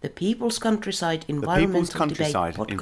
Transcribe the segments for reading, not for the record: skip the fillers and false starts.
The People's Countryside Environmental Debate Podcast. The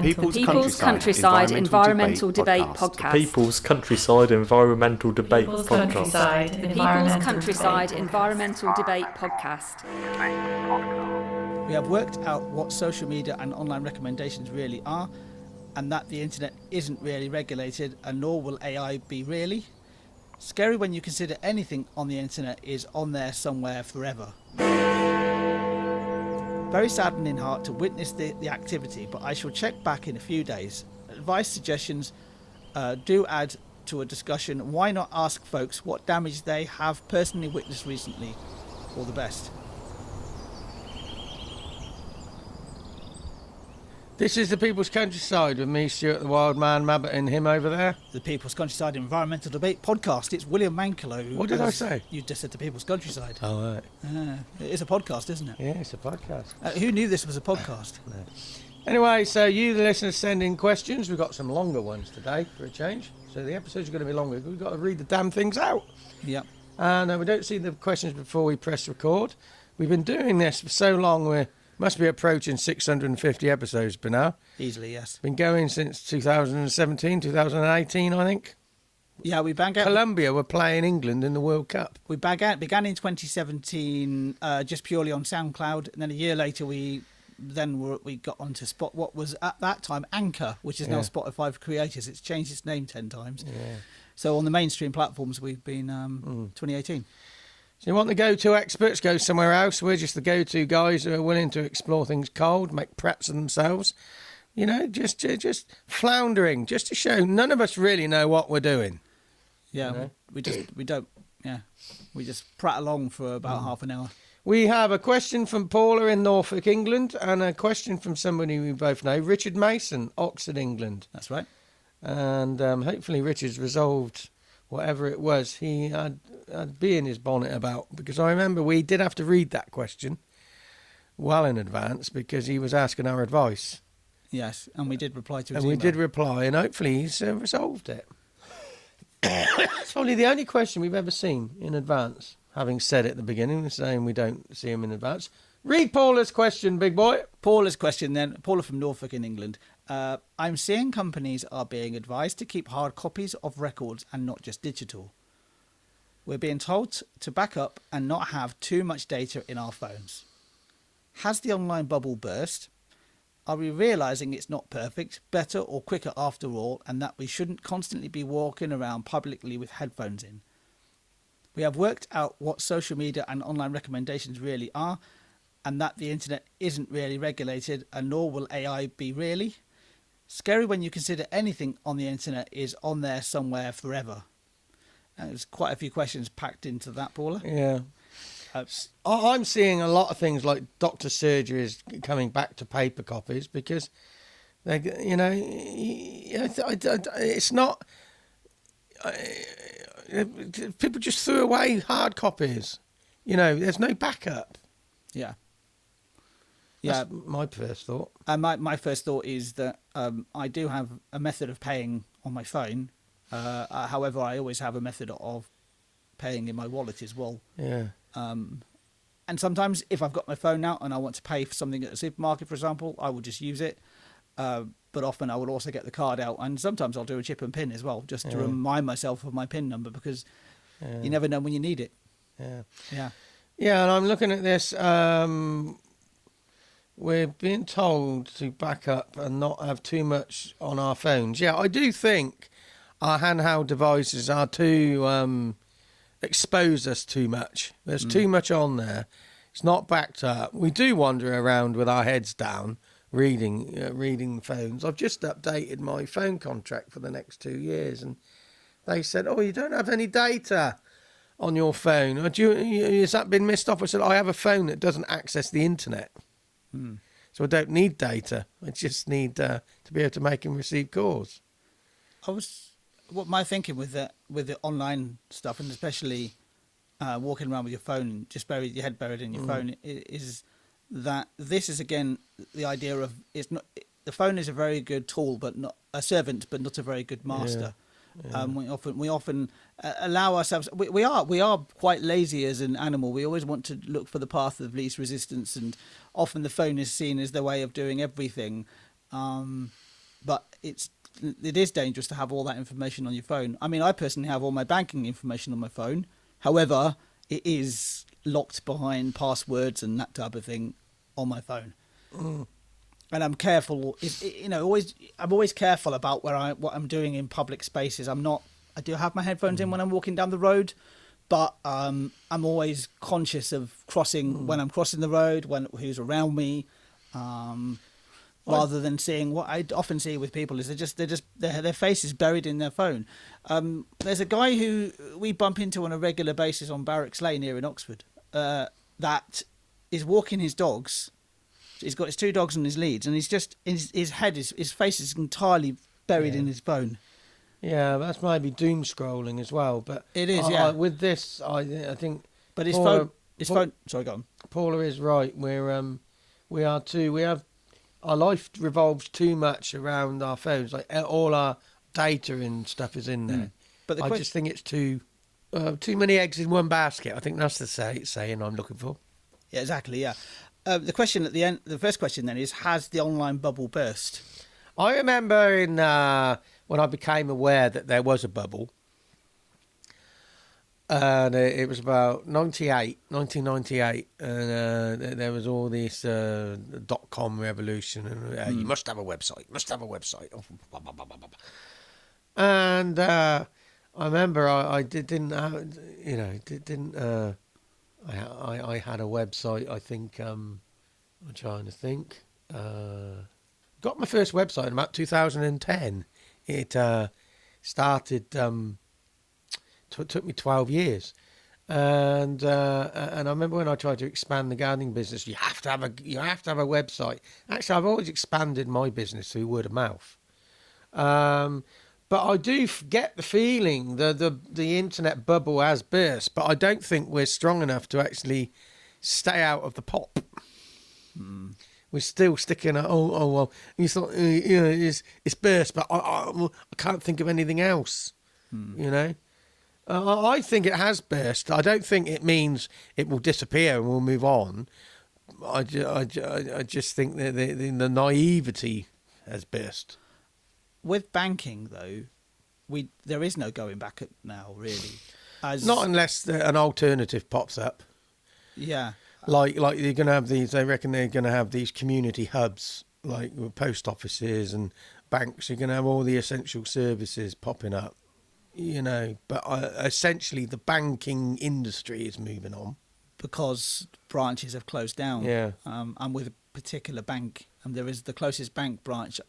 People's Countryside Environmental Debate Podcast. People's Countryside Environmental Debate Podcast. The People's Countryside Environmental Debate Podcast. We have worked out what social media and online recommendations really are, and that the internet isn't really regulated, and nor will AI be really. Scary when you consider anything on the internet is on there somewhere forever. Very saddening heart to witness the activity, but I shall check back in a few days. Advice, suggestions do add to a discussion. Why not ask folks what damage they have personally witnessed recently? All the best. This is the People's Countryside with me, Stuart the Wildman, Mabbutt and him over there. The People's Countryside Environmental Debate Podcast. It's William Mankelow. What did I say? You just said the People's Countryside. Oh, right. It is a podcast, isn't it? Yeah, it's a podcast. Who knew this was a podcast? No. Anyway, so you, the listeners, send in questions. We've got some longer ones today for a change. So the episodes are going to be longer. We've got to read the damn things out. Yep. And we don't see the questions before we press record. We've been doing this for so long, we must be approaching 650 episodes by now. Easily, yes. Been going since 2017, 2018, I think. Yeah, we began. Colombia were playing England in the World Cup. We began in 2017, just purely on SoundCloud, and then a year later we got onto what was at that time Anchor, which is now Spotify for creators. It's changed its name 10 times. Yeah. So on the mainstream platforms, we've been 2018. So you want the go-to experts, go somewhere else. We're just the go-to guys who are willing to explore things cold, make preps of themselves. You know, just floundering, just to show none of us really know what we're doing. Yeah, you know? we just prat along for about half an hour. We have a question from Paula in Norfolk, England, and a question from somebody we both know, Richard Mason, Oxford, England. That's right. And hopefully Richard's resolved whatever it was he had bee in his bonnet about, because I remember we did have to read that question well in advance because he was asking our advice. Yes, and we did reply to his email. And we did reply, and hopefully he's resolved it. It's probably the only question we've ever seen in advance, having said at the beginning, saying we don't see him in advance. Read Paula's question, big boy. Paula's question then. Paula from Norfolk in England. I'm seeing companies are being advised to keep hard copies of records and not just digital. We're being told to back up and not have too much data in our phones. Has the online bubble burst? Are we realising it's not perfect, better or quicker after all, and that we shouldn't constantly be walking around publicly with headphones in? We have worked out what social media and online recommendations really are, and that the internet isn't really regulated, and nor will AI be really. Scary when you consider anything on the internet is on there somewhere forever. There's quite a few questions packed into that, Paula. Yeah. I'm seeing a lot of things like doctor surgeries coming back to paper copies because, it's not... people just threw away hard copies. You know, there's no backup. Yeah. That's my first thought. My first thought is that I do have a method of paying on my phone. However, I always have a method of paying in my wallet as well. Yeah. And sometimes if I've got my phone out and I want to pay for something at a supermarket, for example, I will just use it. But often I will also get the card out, and sometimes I'll do a chip and pin as well, just to remind myself of my PIN number, because you never know when you need it. Yeah. Yeah. Yeah, and I'm looking at this. We're being told to back up and not have too much on our phones. Yeah, I do think our handheld devices are too expose us too much. There's too much on there. It's not backed up. We do wander around with our heads down, reading phones. I've just updated my phone contract for the next 2 years, and they said, "Oh, you don't have any data on your phone. Has that been missed off?" I said, "I have a phone that doesn't access the internet." So I don't need data. I just need to be able to make and receive calls. What my thinking with the online stuff, and especially walking around with your phone, just your head buried in your phone, is that this is again the idea of the phone is a very good tool, but not a servant, but not a very good master. We often allow ourselves. We are quite lazy as an animal. We always want to look for the path of least resistance, and often the phone is seen as the way of doing everything. But it is dangerous to have all that information on your phone. I mean, I personally have all my banking information on my phone. However, it is locked behind passwords and that type of thing on my phone. And I'm careful. I'm always careful about what I'm doing in public spaces. I do have my headphones in when I'm walking down the road, but I'm always conscious of when I'm crossing the road, who's around me. Rather than seeing what I often see with people is their face is buried in their phone. There's a guy who we bump into on a regular basis on Barracks Lane here in Oxford that is walking his dogs. He's got his 2 dogs on his leads, and he's just his face is entirely buried in his phone. Yeah, that's maybe doom scrolling as well. But it is. With this, I think. But his phone. Sorry, go on. Paula is right. We are too. We have. Our life revolves too much around our phones. Like all our data and stuff is in there. But I just think it's too many eggs in one basket. I think that's the saying I'm looking for. Yeah, exactly. Yeah. The question at the end, the first question then is: has the online bubble burst? I remember when I became aware that there was a bubble, and it was about 1998, and there was all this .com revolution, and you must have a website, and I remember I didn't have, I had a website. I think I'm trying to think. Got my first website in about 2010. It started. It took me 12 years, and I remember when I tried to expand the gardening business, you have to have a website. Actually, I've always expanded my business through word of mouth, but I do get the feeling the internet bubble has burst, but I don't think we're strong enough to actually stay out of the pop. We're still sticking at well. You thought it's burst, but I can't think of anything else. I think it has burst. I don't think it means it will disappear and we'll move on. I just think that the naivety has burst. With banking, though, there is no going back now, really. Not unless an alternative pops up. Yeah. Like you're going to have these, they reckon they're going to have these community hubs, like with post offices and banks. You're going to have all the essential services popping up. But essentially the banking industry is moving on because branches have closed down. Yeah. I'm with a particular bank, and there is the closest bank branch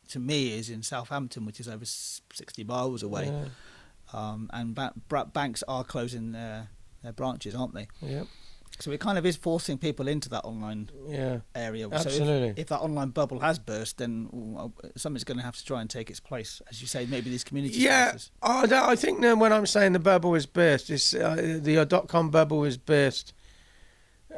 to me is in Southampton, which is over 60 miles away. Yeah. And banks are closing their branches, aren't they? Yeah. So it kind of is forcing people into that online area. Absolutely. So if that online bubble has burst, then something's going to have to try and take its place. As you say, maybe these community spaces. I think that when I'm saying the bubble is burst, it's the .com bubble is burst.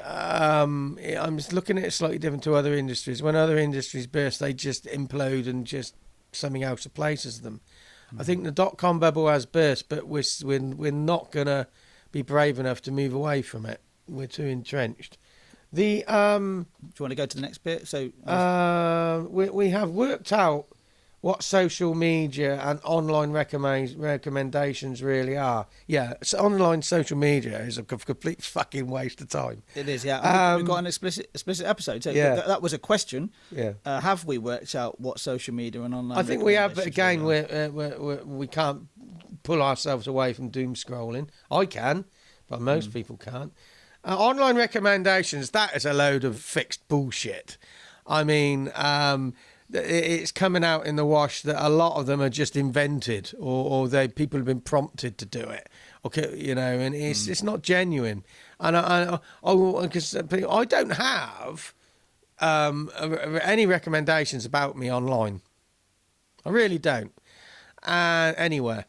I'm just looking at it slightly different to other industries. When other industries burst, they just implode and just something else replaces them. I think the .com bubble has burst, but we're not going to be brave enough to move away from it. We're too entrenched. Do you want to go to the next bit? So we have worked out what social media and online recommendations really are. Yeah, so online social media is a complete fucking waste of time. It is, yeah. We've got an explicit episode. So that was a question. Yeah. Have we worked out what social media and online? I think we have, but again, we can't pull ourselves away from doom scrolling. I can, but most people can't. Online recommendations, that is a load of fixed bullshit. I mean, it's coming out in the wash that a lot of them are just invented, or people have been prompted to do it. Okay, and it's not genuine. And I don't have any recommendations about me online. I really don't. Anywhere.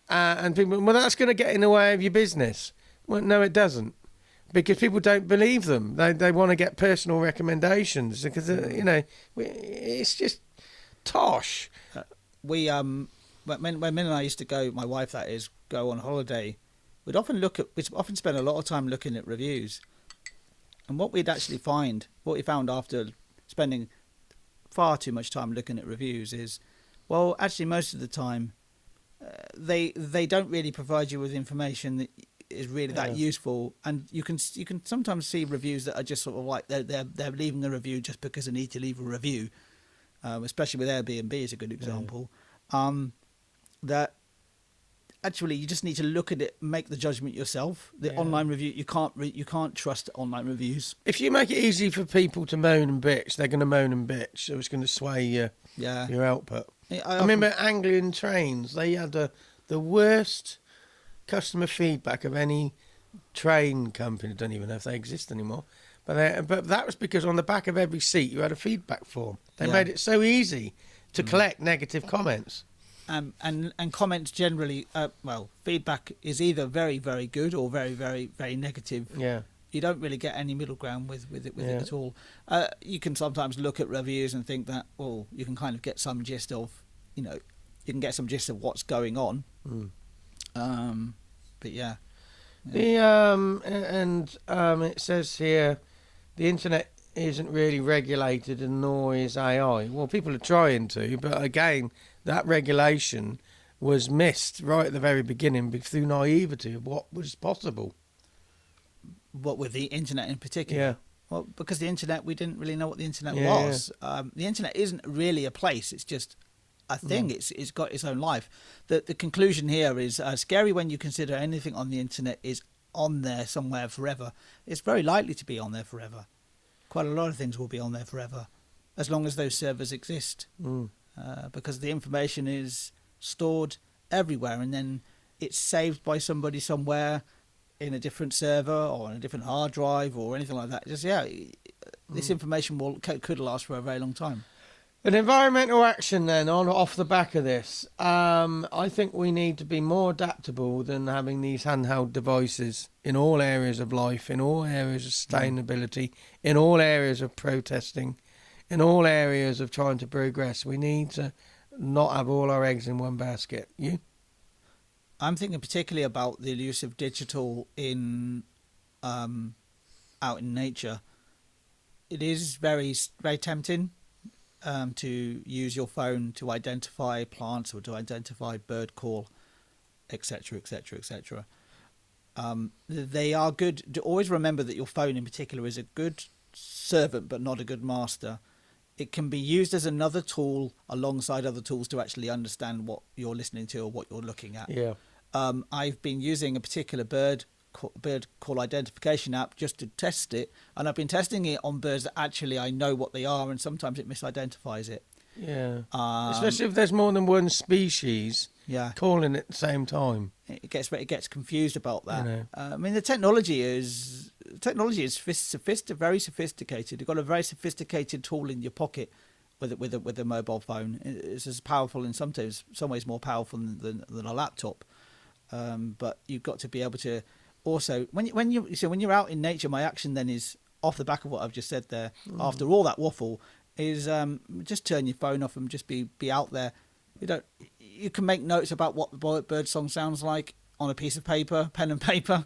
And people, well, that's going to get in the way of your business. Well, no, it doesn't. Because people don't believe them. They want to get personal recommendations because it's just tosh. We when Min and I used to go, my wife that is, go on holiday, we'd often spend a lot of time looking at reviews. And what we found after spending far too much time looking at reviews is, well, actually most of the time, they don't really provide you with information that is really that useful. And you can sometimes see reviews that are just sort of like they're leaving a review just because they need to leave a review, especially with Airbnb is a good example. That actually you just need to look at it, make the judgment yourself. The online review, you can't trust online reviews. If you make it easy for people to moan and bitch, they're going to moan and bitch. So it's going to sway your output. I remember Anglian Trains. They had the worst customer feedback of any train company. I don't even know if they exist anymore. But that was because on the back of every seat you had a feedback form. They made it so easy to collect negative comments. And comments generally, feedback is either very, very good or very, very, very negative. Yeah. You don't really get any middle ground with it at all. You can sometimes look at reviews and think that, well, you can kind of get some gist of, you can get some gist of what's going on. But yeah. It says here, the internet isn't really regulated and nor is AI. Well, people are trying to, but again, that regulation was missed right at the very beginning through naivety of what was possible. What with the internet in particular? Yeah. Well, because the internet, we didn't really know what the internet was. Yeah. The internet isn't really a place; it's just a thing. It's got its own life. The conclusion here is scary when you consider anything on the internet is on there somewhere forever. It's very likely to be on there forever. Quite a lot of things will be on there forever, as long as those servers exist. Because the information is stored everywhere, and then it's saved by somebody somewhere in a different server or on a different hard drive or anything like that. This information could last for a very long time. An environmental action then off the back of this. I think we need to be more adaptable than having these handheld devices in all areas of life, in all areas of sustainability, in all areas of protesting, in all areas of trying to progress. We need to not have all our eggs in one basket. You? I'm thinking particularly about the use of digital in out in nature. It is very, very tempting to use your phone to identify plants or to identify bird call, etc., etc., etc. They are good. Always remember that your phone in particular is a good servant but not a good master. It can be used as another tool alongside other tools to actually understand what you're listening to or what you're looking at. Yeah. I've been using a particular bird call identification app just to test it, and I've been testing it on birds that actually I know what they are, and sometimes it misidentifies it. Yeah. Especially if there's more than one species. Yeah. Calling at the same time. It gets confused about that. I mean, the technology is very sophisticated. You've got a very sophisticated tool in your pocket with a mobile phone. It's as powerful in some ways more powerful than a laptop. But you've got to be able to also when you're out in nature. My action then is off the back of what I've just said there. After all that waffle, is just turn your phone off and just be out there. You can make notes about what the bird song sounds like on a piece of paper, pen and paper.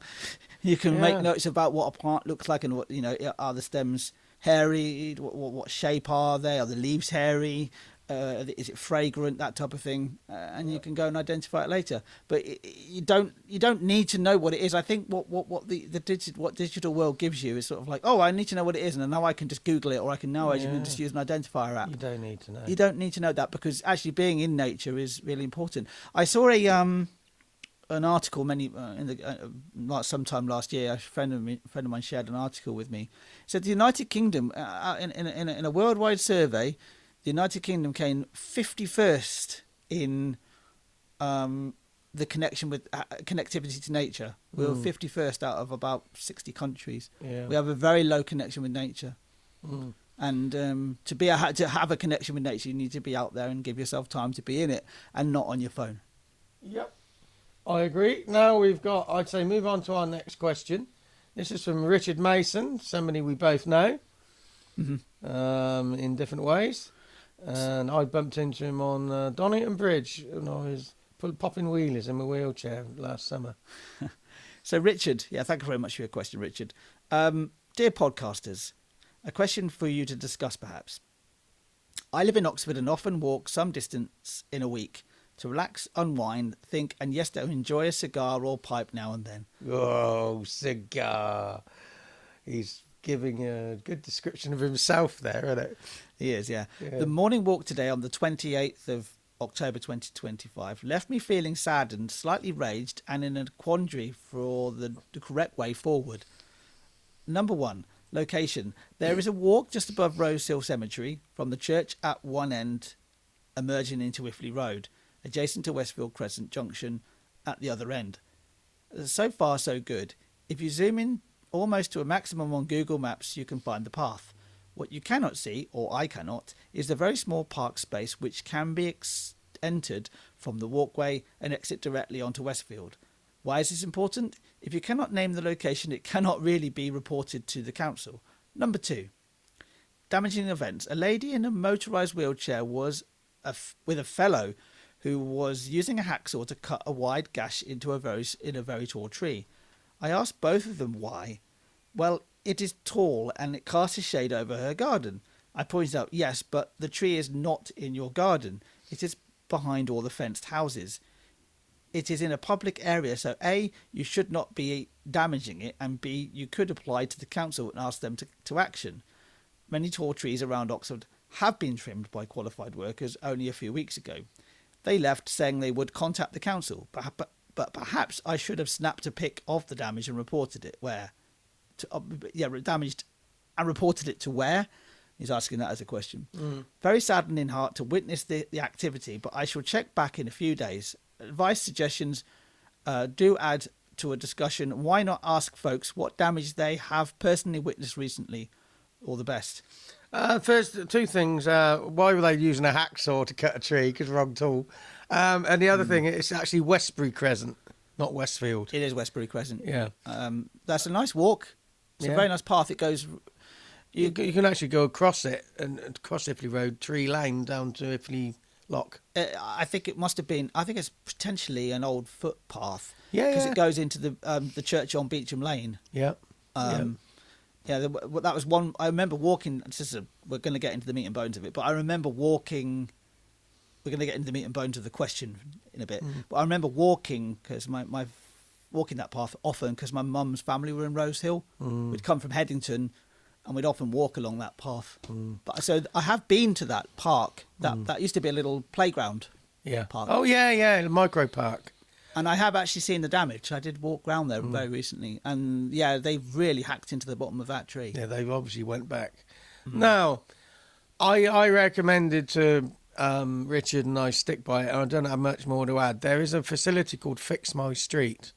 You can make notes about what a plant looks like and what are the stems hairy? What shape are they? Are the leaves hairy? Is it fragrant? That type of thing, and you can go and identify it later. But you don't need to know what it is. I think what digital world gives you is sort of like, oh, I need to know what it is, and now I can just Google it, or I can just use an identifier app. You don't need to know. You don't need to know that, because actually being in nature is really important. I saw an article sometime last year. A friend of mine shared an article with me. It said the United Kingdom in a worldwide survey. The United Kingdom came 51st in the connectivity to nature. We were 51st out of about 60 countries. Yeah. We have a very low connection with nature. And to have a connection with nature, you need to be out there and give yourself time to be in it and not on your phone. Yep, I agree. Now I'd say move on to our next question. This is from Richard Mason, somebody we both know in different ways. And I bumped into him on Donington Bridge when I was popping wheelies in my wheelchair last summer. So, Richard, thank you very much for your question, Richard. Dear podcasters, a question for you to discuss, perhaps. I live in Oxford and often walk some distance in a week to relax, unwind, think, and yes, to enjoy a cigar or pipe now and then. Oh, cigar. He's giving a good description of himself there, isn't it? He is, yeah. The morning walk today on the 28th of October 2025 left me feeling saddened, slightly raged, and in a quandary for the correct way forward. Number 1, location. There is a walk just above Rose Hill Cemetery from the church at one end, emerging into Wifley Road, adjacent to Westfield Crescent Junction at the other end. So far, so good. If you zoom in almost to a maximum on Google Maps, you can find the path. What you cannot see, or I cannot, is the very small park space which can be entered from the walkway and exit directly onto Westfield. Why is this important? If you cannot name the location, it cannot really be reported to the council. Number 2, damaging events. A lady in a motorised wheelchair was with a fellow who was using a hacksaw to cut a wide gash into a very tall tree. I asked both of them why. Well, it is tall and it casts a shade over her garden. I pointed out, yes, but the tree is not in your garden. It is behind all the fenced houses. It is in a public area, so A, you should not be damaging it, and B, you could apply to the council and ask them to action. Many tall trees around Oxford have been trimmed by qualified workers only a few weeks ago. They left saying they would contact the council, but perhaps I should have snapped a pic of the damage and reported it where? Damaged and reported it to where? He's asking that as a question. Very saddening heart to witness the activity, but I shall check back in a few days. Advice, suggestions do add to a discussion. Why not ask folks what damage they have personally witnessed recently? All the best. First, 2 things. Why were they using a hacksaw to cut a tree? Because wrong tool. And the other thing, it's actually Westbury Crescent, not Westfield. It is Westbury Crescent. Yeah. That's a nice walk. It's a very nice path. It goes... You can actually go across it and across Iffley Road, Tree Lane, down to Iffley Lock. I think it must have been... I think it's potentially an old footpath. Yeah, Because it goes into the church on Beecham Lane. Yeah. That was one... I remember walking... we're going to get into the meat and bones of it, but I remember walking... We're going to get into the meat and bones of the question in a bit. But I remember walking, because my walking that path often, because my mum's family were in Rose Hill. We'd come from Headington, and we'd often walk along that path. But so I have been to that park. That used to be a little playground. Yeah. Park. Oh yeah, micro park. And I have actually seen the damage. I did walk round there very recently, and they've really hacked into the bottom of that tree. Yeah, they've obviously went back. Now, I recommended to Richard, and I stick by it, and I don't have much more to add. There is a facility called Fix My Street,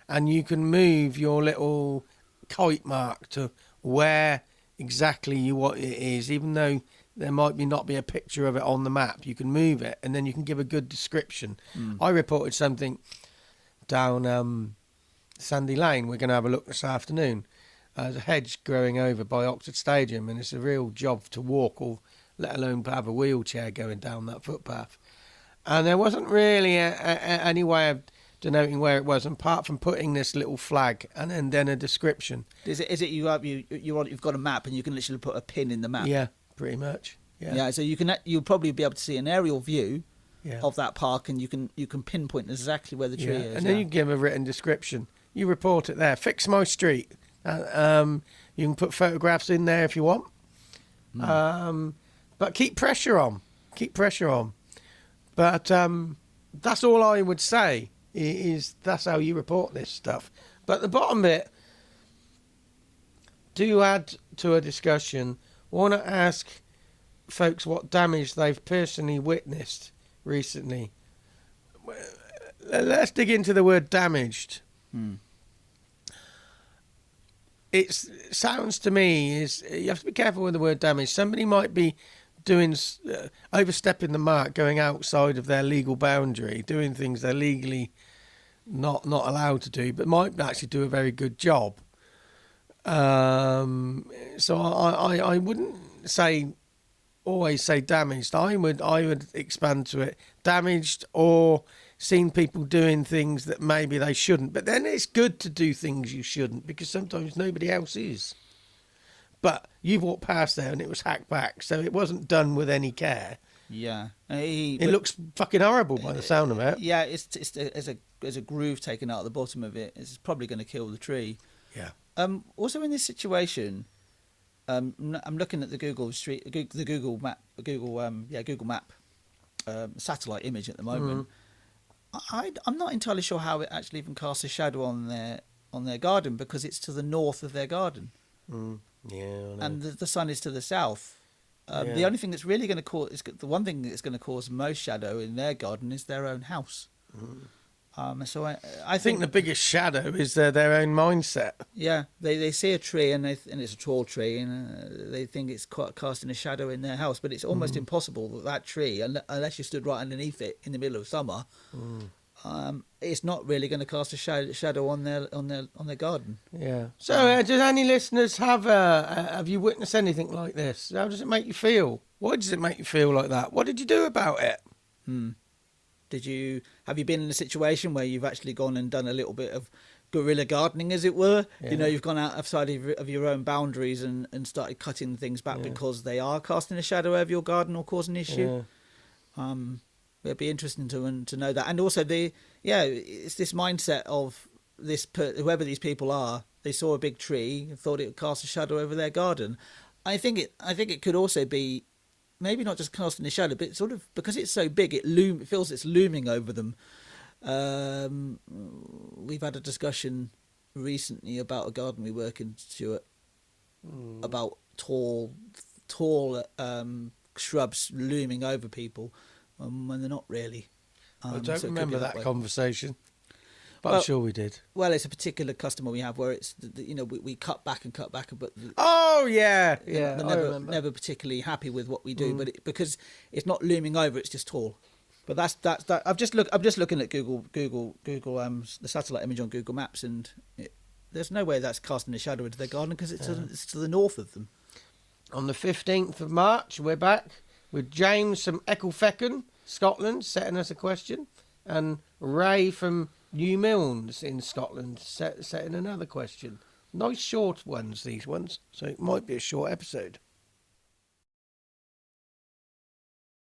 and you can move your little kite mark to where exactly you want it is, even though there might not be a picture of it on the map. You can move it, and then you can give a good description. I reported something down Sandy Lane. We're going to have a look this afternoon. There's a hedge growing over by Oxford Stadium, and it's a real job to walk, or let alone have a wheelchair going down that footpath. And there wasn't really any way of denoting where it was, apart from putting this little flag and then a description. Is it you've got a map and you can literally put a pin in the map? Yeah, pretty much. Yeah. So you'll probably be able to see an aerial view of that park, and you can pinpoint exactly where the tree is. And then you give a written description. You report it there. Fix My Street. You can put photographs in there if you want. But keep pressure on. But that's all I would say. Is that's how you report this stuff. But the bottom bit, do add to a discussion. Want to ask folks what damage they've personally witnessed recently. Let's dig into the word damaged. It sounds to me you have to be careful with the word damage. Somebody might be doing overstepping the mark, going outside of their legal boundary, doing things they're legally not allowed to do, but might actually do a very good job. So I wouldn't say always say damaged. I would expand to it damaged, or seen people doing things that maybe they shouldn't. But then it's good to do things you shouldn't, because sometimes nobody else is. But you walked past there and it was hacked back, so it wasn't done with any care. Yeah, it looks fucking horrible by the sound of it. Yeah, there's a groove taken out at the bottom of it. It's probably going to kill the tree. Yeah. Also in this situation, I'm looking at the Google Map satellite image at the moment. I'm not entirely sure how it actually even casts a shadow on their garden, because it's to the north of their garden. Yeah, I know. And the sun is to the south. The only thing that's really going to cause, the one thing that's going to cause most shadow in their garden is their own house. So I think the biggest shadow is their own mindset. Yeah, they see a tree and it's a tall tree, and they think it's casting a shadow in their house. But it's almost impossible that tree, unless you stood right underneath it in the middle of summer, it's not really going to cast a shadow on their garden. Yeah. So, does any listeners have you witnessed anything like this? How does it make you feel? Why does it make you feel like that? What did you do about it? Have you been in a situation where you've actually gone and done a little bit of guerrilla gardening, as it were? Yeah. You've gone outside of your own boundaries and started cutting things back because they are casting a shadow over your garden or causing an issue. It'd be interesting to know that. And also it's this mindset of whoever these people are. They saw a big tree and thought it would cast a shadow over their garden. I think it could also be maybe not just casting a shadow, but sort of because it's so big, it feels it's looming over them. We've had a discussion recently about a garden we work in, Stuart, about tall shrubs looming over people when they're not really. I don't remember that conversation, but I'm sure we did. Well, it's a particular customer we have where it's we cut back, but they're never particularly happy with what we do, but because it's not looming over, it's just tall. But that's that. I'm just looking at Google the satellite image on Google Maps, and there's no way that's casting a shadow into their garden because it's to the north of them. On the 15th of March, we're back with James from Ecclefechan, Scotland, setting us a question, and Ray from New Milnes in Scotland setting another question. Nice short ones, these ones, so it might be a short episode.